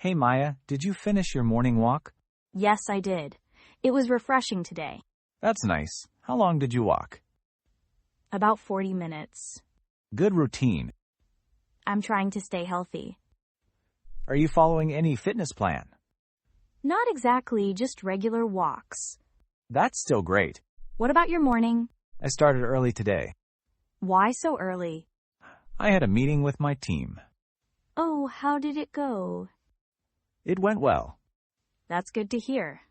Hey Maya, did you finish your morning walk? Yes, I did. It was refreshing today. That's nice. How long did you walk? About 40 minutes. Good routine. I'm trying to stay healthy. Are you following any fitness plan? Not exactly, just regular walks. That's still great. What about your morning? I started early today. Why so early? I had a meeting with my team. Oh, how did it go? It went well. That's good to hear.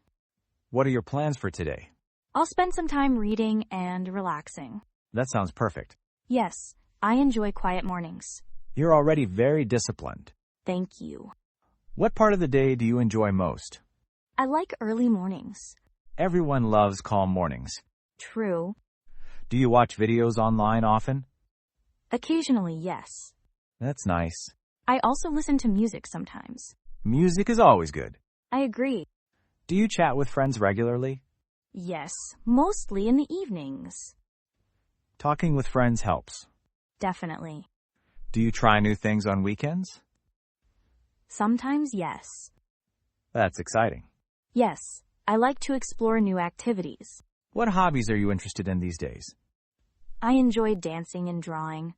What are your plans for today? I'll spend some time reading and relaxing. That sounds perfect. Yes, I enjoy quiet mornings. You're already very disciplined. Thank you. What part of the day do you enjoy most? I like early mornings. Everyone loves calm mornings. True. Do you watch videos online often? Occasionally, yes. That's nice. I also listen to music sometimes. Music is always good. I agree. Do you chat with friends regularly? Yes, mostly in the evenings. Talking with friends helps. Definitely. Do you try new things on weekends? Sometimes, yes. That's exciting. Yes, I like to explore new activities. What hobbies are you interested in these days? I enjoy dancing and drawing.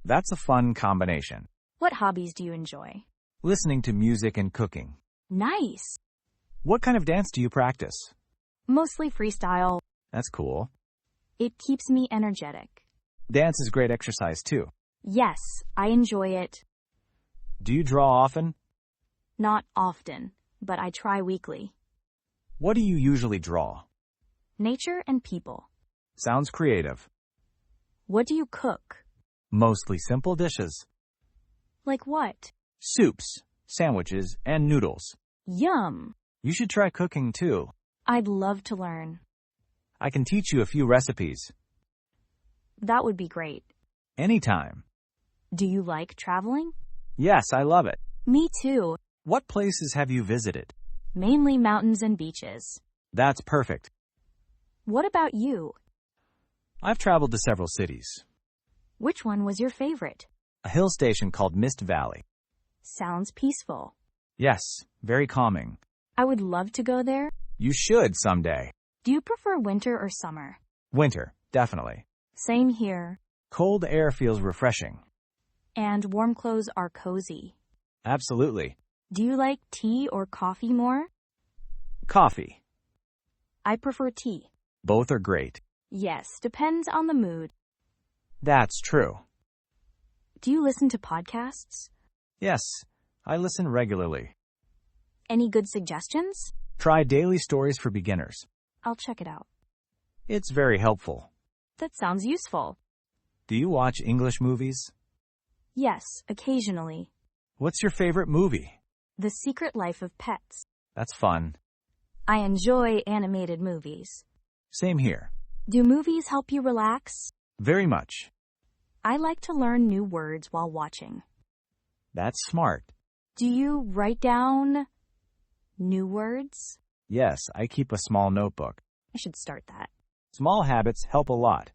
That's a fun combination. What hobbies do you enjoy? Listening to music and cooking. Nice. What kind of dance do you practice? Mostly freestyle. That's cool. It keeps me energetic. Dance is great exercise too. Yes, I enjoy it. Do you draw often? Not often, but I try weekly. What do you usually draw? Nature and people. Sounds creative. What do you cook? Mostly simple dishes. Like what? Soups, sandwiches, and noodles. Yum! You should try cooking too. I'd love to learn. I can teach you a few recipes. That would be great. Anytime. Do you like traveling? Yes, I love it. Me too. What places have you visited? Mainly mountains and beaches. That's perfect. What about you? I've traveled to several cities. Which one was your favorite? A hill station called Mist Valley. Sounds peaceful. Yes, very calming. I would love to go there. You should someday. Do you prefer winter or summer? Winter, definitely. Same here. Cold air feels refreshing. And warm clothes are cozy. Absolutely. Do you like tea or coffee more? Coffee. I prefer tea. Both are great. Yes, depends on the mood. That's true. Do you listen to podcasts? Yes, I listen regularly. Any good suggestions? Try Daily Stories for Beginners. I'll check it out. It's very helpful. That sounds useful. Do you watch English movies? Yes, occasionally. What's your favorite movie? The Secret Life of Pets. That's fun. I enjoy animated movies. Same here. Do movies help you relax? Very much. I like to learn new words while watching. That's smart. Do you write down new words? Yes, I keep a small notebook. I should start that. Small habits help a lot.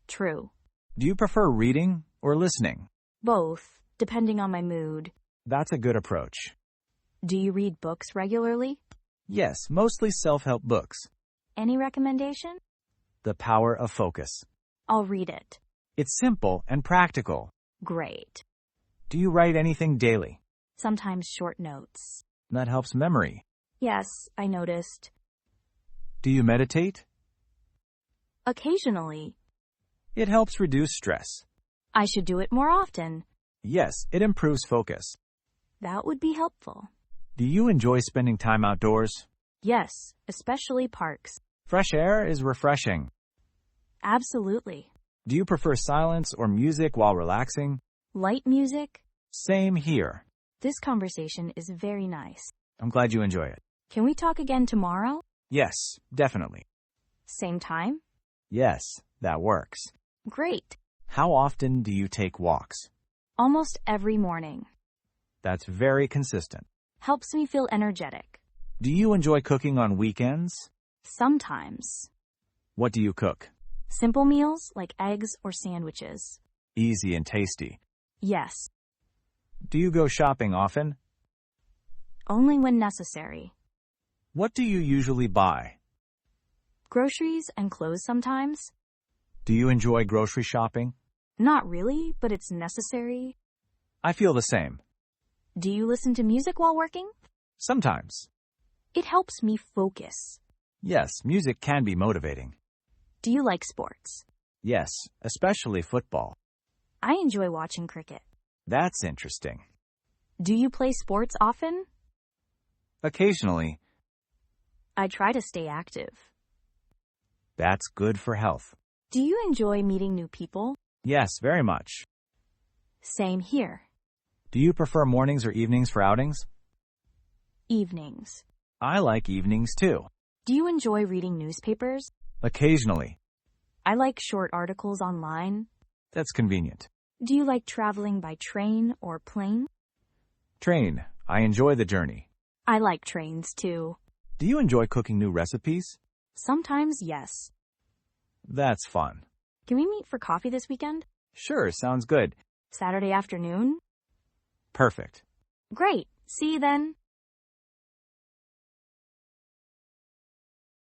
True. Do you prefer reading or listening? Both, depending on my mood. That's a good approach. Do you read books regularly? Yes, mostly self-help books. Any recommendation? The Power of Focus. I'll read it. It's simple and practical. Great. Do you write anything daily? Sometimes short notes. That helps memory. Yes, I noticed. Do you meditate? Occasionally. It helps reduce stress. I should do it more often. Yes, it improves focus. That would be helpful. Do you enjoy spending time outdoors? Yes, especially parks. Fresh air is refreshing. Absolutely. Do you prefer silence or music while relaxing? Light music? Same here. This conversation is very nice. I'm glad you enjoy it. Can we talk again tomorrow? Yes, definitely. Same time? Yes, that works. Great. How often do you take walks? Almost every morning. That's very consistent. Helps me feel energetic. Do you enjoy cooking on weekends? Sometimes. What do you cook? Simple meals like eggs or sandwiches. Easy and tasty. Yes. Do you go shopping often? Only when necessary. What do you usually buy? Groceries and clothes sometimes. Do you enjoy grocery shopping? Not really, but it's necessary. I feel the same. Do you listen to music while working? Sometimes. It helps me focus. Yes, music can be motivating. Do you like sports? Yes, especially football. I enjoy watching cricket. That's interesting. Do you play sports often? Occasionally. I try to stay active. That's good for health. Do you enjoy meeting new people? Yes, very much. Same here. Do you prefer mornings or evenings for outings? Evenings. I like evenings too. Do you enjoy reading newspapers? Occasionally. I like short articles online. That's convenient. Do you like traveling by train or plane? Train. I enjoy the journey. I like trains too. Do you enjoy cooking new recipes? Sometimes, yes. That's fun. Can we meet for coffee this weekend? Sure, sounds good. Saturday afternoon? Perfect. Great. See you then.